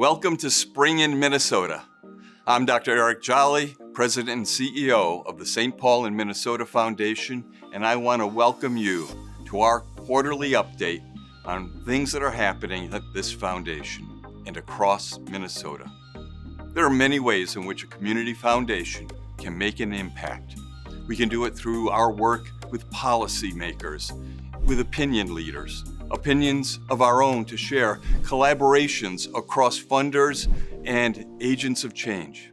Welcome to Spring in Minnesota. I'm Dr. Eric Jolly, President and CEO of the St. Paul in Minnesota Foundation, and I want to welcome you to our quarterly update on things that are happening at this foundation and across Minnesota. There are many ways in which a community foundation can make an impact. We can do it through our work with policymakers, with opinion leaders, opinions of our own to share, collaborations across funders and agents of change.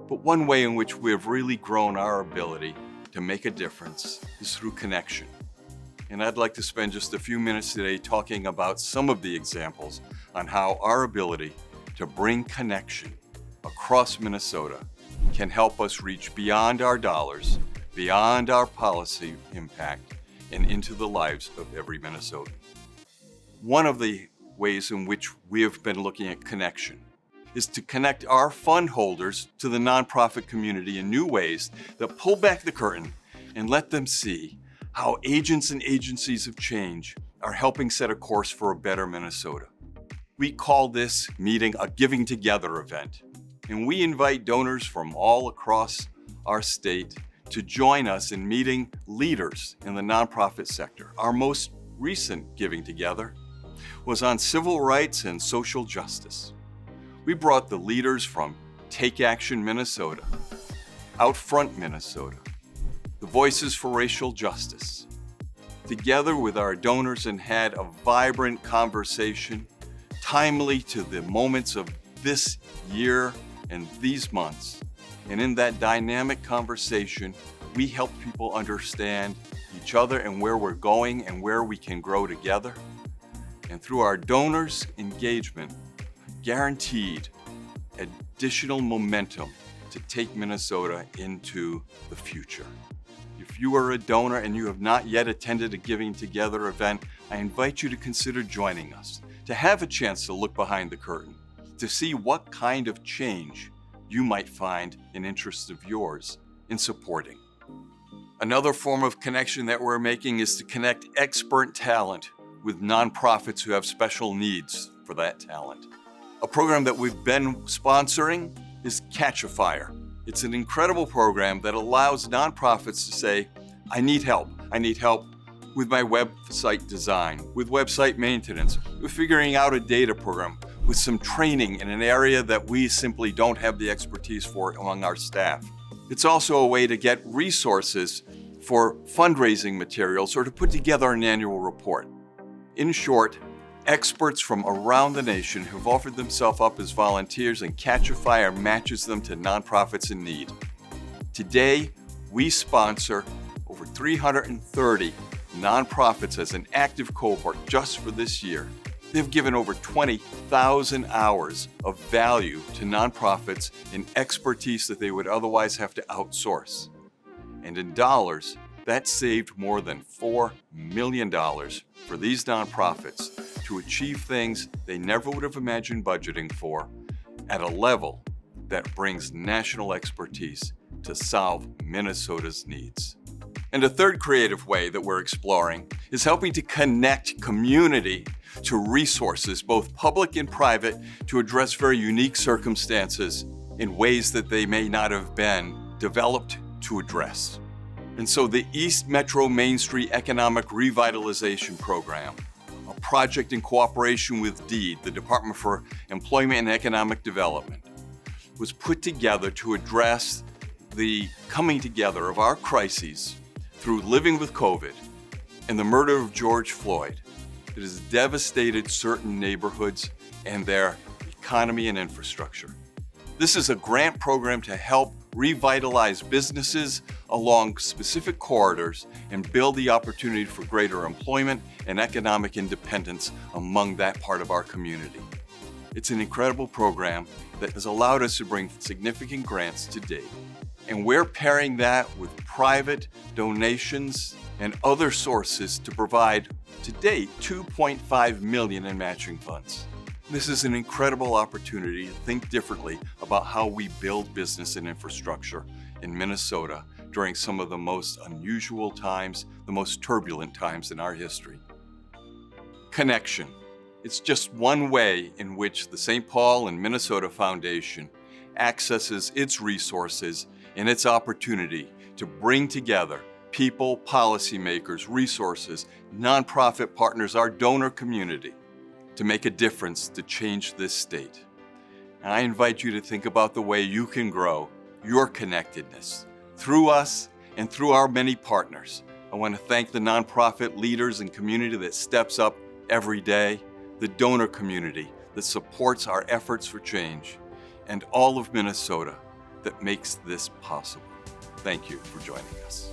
But one way in which we have really grown our ability to make a difference is through connection. And I'd like to spend just a few minutes today talking about some of the examples on how our ability to bring connection across Minnesota can help us reach beyond our dollars, beyond our policy impact, and into the lives of every Minnesotan. One of the ways in which we have been looking at connection is to connect our fund holders to the nonprofit community in new ways that pull back the curtain and let them see how agents and agencies of change are helping set a course for a better Minnesota. We call this meeting a Giving Together event, and we invite donors from all across our state to join us in meeting leaders in the nonprofit sector. Our most recent Giving Together was on civil rights and social justice. We brought the leaders from Take Action Minnesota, Out Front Minnesota, the Voices for Racial Justice, together with our donors and had a vibrant conversation, timely to the moments of this year and these months. And in that dynamic conversation, we helped people understand each other and where we're going and where we can grow together. And through our donors' engagement, guaranteed additional momentum to take Minnesota into the future. If you are a donor and you have not yet attended a Giving Together event, I invite you to consider joining us, to have a chance to look behind the curtain, to see what kind of change you might find an interest of yours in supporting. Another form of connection that we're making is to connect expert talent with nonprofits who have special needs for that talent. A program that we've been sponsoring is Catch a Fire. It's an incredible program that allows nonprofits to say, I need help. I need help with my website design, with website maintenance, with figuring out a data program, with some training in an area that we simply don't have the expertise for among our staff. It's also a way to get resources for fundraising materials or to put together an annual report. In short, experts from around the nation have offered themselves up as volunteers, and Catch a Fire matches them to nonprofits in need. Today, we sponsor over 330 nonprofits as an active cohort just for this year. They've given over 20,000 hours of value to nonprofits in expertise that they would otherwise have to outsource. And in dollars, that saved more than $4 million for these nonprofits to achieve things they never would have imagined budgeting for at a level that brings national expertise to solve Minnesota's needs. And a third creative way that we're exploring is helping to connect community to resources, both public and private, to address very unique circumstances in ways that they may not have been developed to address. And so the East Metro Main Street Economic Revitalization Program, a project in cooperation with DEED, the Department for Employment and Economic Development, was put together to address the coming together of our crises through living with COVID and the murder of George Floyd. It has devastated certain neighborhoods and their economy and infrastructure. This is a grant program to help revitalize businesses along specific corridors and build the opportunity for greater employment and economic independence among that part of our community. It's an incredible program that has allowed us to bring significant grants to date. And we're pairing that with private donations and other sources to provide, to date, $2.5 million in matching funds. This is an incredible opportunity to think differently about how we build business and infrastructure in Minnesota during some of the most unusual times, the most turbulent times in our history. Connection. It's just one way in which the St. Paul and Minnesota Foundation accesses its resources and its opportunity to bring together people, policymakers, resources, nonprofit partners, our donor community, to make a difference to change this state. And I invite you to think about the way you can grow your connectedness through us and through our many partners. I want to thank the nonprofit leaders and community that steps up every day, the donor community that supports our efforts for change, and all of Minnesota that makes this possible. Thank you for joining us.